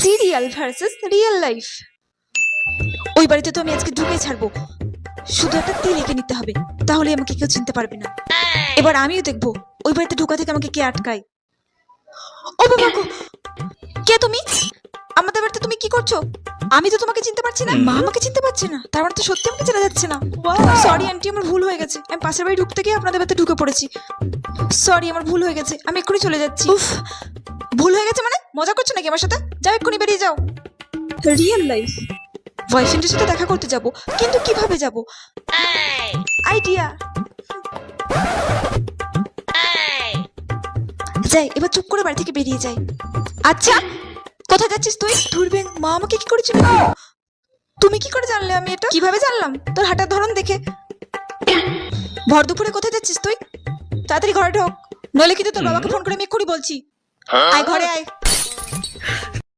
Serial versus real life. ওই বাড়িতে তো আমি আজকে ঢুকে ছাড়বো, শুধু একটা তিল এঁকে নিতে হবে, তাহলে আমাকে কেউ চিনতে পারবে না। এবার আমিও দেখবো ওই বাড়িতে ঢোকা থেকে আমাকে কে আটকায়। ও বাবা গো, কে তুমি? আমাদের বাড়িতে তুমি কি করছো? আমি তো তোমাকে চিনতে পারছি না। মা আমাকে চিনতে পারছে না, তার মানে তো সত্যি আমাকে চেনা যাচ্ছে না। সরি আন্টি, আমার ভুল হয়ে গেছে। আমি পাশের বাড়ি ঢুকতে গিয়ে আপনাদের বাড়িতে ঢুকে পড়েছি। সরি, আমার ভুল হয়ে গেছে, আমি এক্ষুনি চলে যাচ্ছি। উফ, ভুল হয়ে গেছে মানে? মজা করছো নাকি আমার সাথে? যাও, এক্ষুনি বেরিয়ে যাও। রিয়েল লাইফ বয়ফ্রেন্ডের সাথে দেখা করতে যাব, কিন্তু কিভাবে যাব? আইডিয়া। যাই, এবার চুপ করে বাড়ি থেকে বেরিয়ে যাই। আচ্ছা, কোথায় যাচ্ছিস তুই? ধুরবেন, মা আমাকে কি করেছিল? তুমি কি করে জানলে আমি এটা? কিভাবে জানলাম? তোর হাঁটার ধরন দেখে। ভর দুপুরে কোথায় যাচ্ছিস তুই? তাড়াতাড়ি ঘরে ঢোক, নইলে কিন্তু তোর বাবাকে ফোন করে আমি এক্ষুনি বলছি। আয় ঘরে আয়।